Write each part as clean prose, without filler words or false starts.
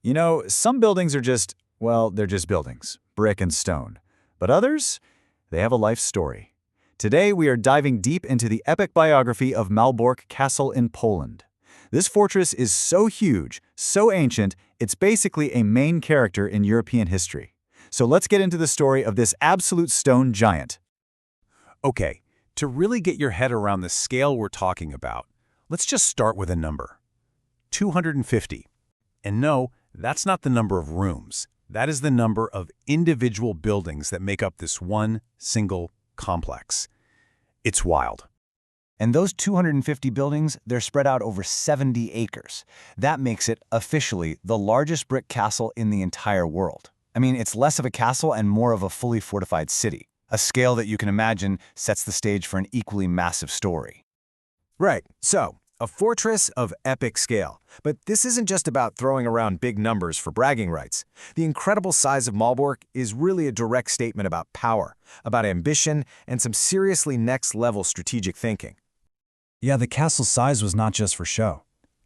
You know, some buildings are just, well, they're just buildings, brick and stone. But others, they have a life story. Today, we are diving deep into the epic biography of Malbork Castle in Poland. This fortress is so huge, so ancient, it's basically a main character in European history. So let's get into the story of this absolute stone giant. Okay, to really get your head around the scale we're talking about, let's just start with a number. 250. And no, that's not the number of rooms. That is the number of individual buildings that make up this one single complex. It's wild. And those 250 buildings, they're spread out over 70 acres. That makes it, officially, the largest brick castle in the entire world. I mean, it's less of a castle and more of a fully fortified city. A scale that you can imagine sets the stage for an equally massive story. Right, so, a fortress of epic scale. But this isn't just about throwing around big numbers for bragging rights. The incredible size of Malbork is really a direct statement about power, about ambition, and some seriously next-level strategic thinking. Yeah, the castle's size was not just for show.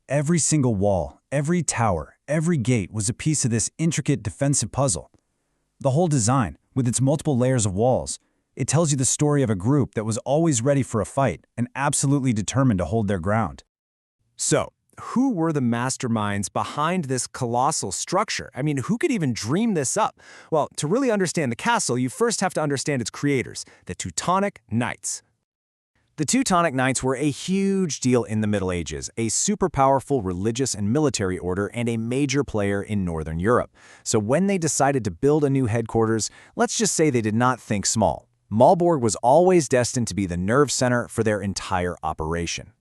Every single wall, every tower, every gate was a piece of this intricate defensive puzzle. The whole design, with its multiple layers of walls, it tells you the story of a group that was always ready for a fight and absolutely determined to hold their ground. So, who were the masterminds behind this colossal structure? I mean, who could even dream this up? Well, to really understand the castle, you first have to understand its creators, the Teutonic Knights. The Teutonic Knights were a huge deal in the Middle Ages, a super powerful religious and military order and a major player in Northern Europe. So when they decided to build a new headquarters, let's just say they did not think small. Malbork was always destined to be the nerve center for their entire operation.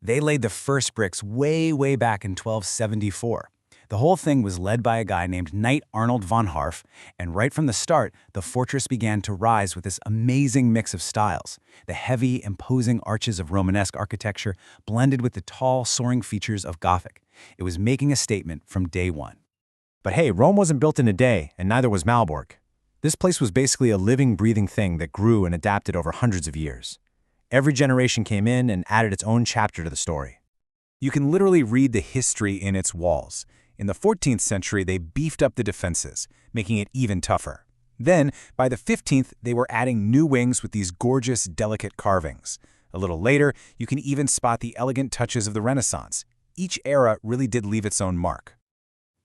They laid the first bricks way back in 1274. The whole thing was led by a guy named Knight Arnold von Harf, and right from the start, the fortress began to rise with this amazing mix of styles. The heavy, imposing arches of Romanesque architecture blended with the tall, soaring features of Gothic. It was making a statement from day one. But hey, Rome wasn't built in a day, and neither was Malbork. This place was basically a living, breathing thing that grew and adapted over hundreds of years. Every generation came in and added its own chapter to the story. You can literally read the history in its walls. In the 14th century, they beefed up the defenses, making it even tougher. Then, by the 15th, they were adding new wings with these gorgeous, delicate carvings. A little later, you can even spot the elegant touches of the Renaissance. Each era really did leave its own mark.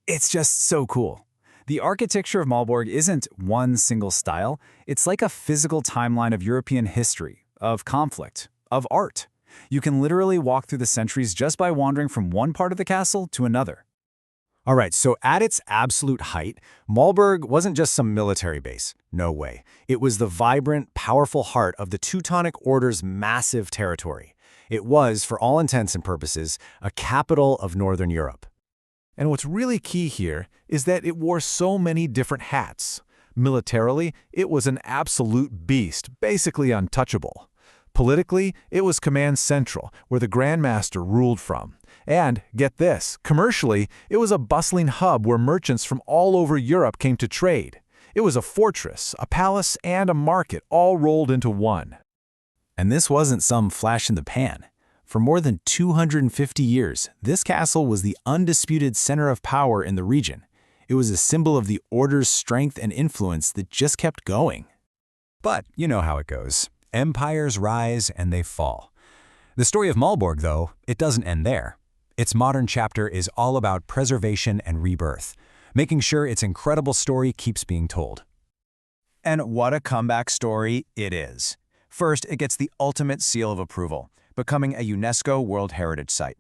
It's just so cool. The architecture of Malbork isn't one single style. It's like a physical timeline of European history, of conflict, of art. You can literally walk through the centuries just by wandering from one part of the castle to another. All right, so at its absolute height, Malbork wasn't just some military base. No way. It was the vibrant, powerful heart of the Teutonic Order's massive territory. It was, for all intents and purposes, a capital of Northern Europe. And what's really key here is that it wore so many different hats. Militarily, it was an absolute beast, basically untouchable. Politically, it was command central, where the Grand Master ruled from. And, get this, commercially, it was a bustling hub where merchants from all over Europe came to trade. It was a fortress, a palace, and a market all rolled into one. And this wasn't some flash in the pan. For more than 250 years, this castle was the undisputed center of power in the region. It was a symbol of the Order's strength and influence that just kept going. But you know how it goes. Empires rise and they fall. The story of Malbork, though, it doesn't end there. Its modern chapter is all about preservation and rebirth, making sure its incredible story keeps being told. And what a comeback story it is. First, it gets the ultimate seal of approval, becoming a UNESCO World Heritage Site.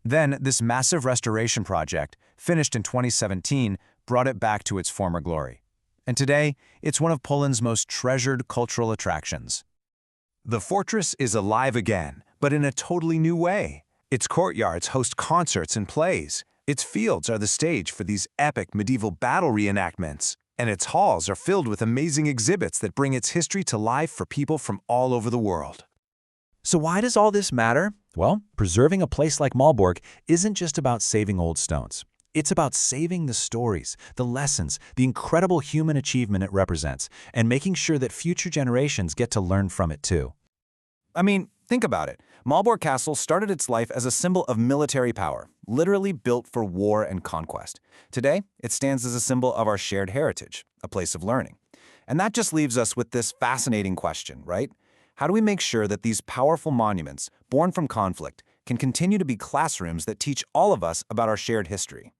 Then, this massive restoration project, finished in 2017, brought it back to its former glory. And today, it's one of Poland's most treasured cultural attractions. The fortress is alive again, but in a totally new way. Its courtyards host concerts and plays. Its fields are the stage for these epic medieval battle reenactments. And its halls are filled with amazing exhibits that bring its history to life for people from all over the world. So why does all this matter? Well, preserving a place like Malbork isn't just about saving old stones. It's about saving the stories, the lessons, the incredible human achievement it represents, and making sure that future generations get to learn from it too. I mean, Think about it. Malbork Castle started its life as a symbol of military power, literally built for war and conquest. Today, it stands as a symbol of our shared heritage, a place of learning. And that just leaves us with this fascinating question, right? How do we make sure that these powerful monuments, born from conflict, can continue to be classrooms that teach all of us about our shared history?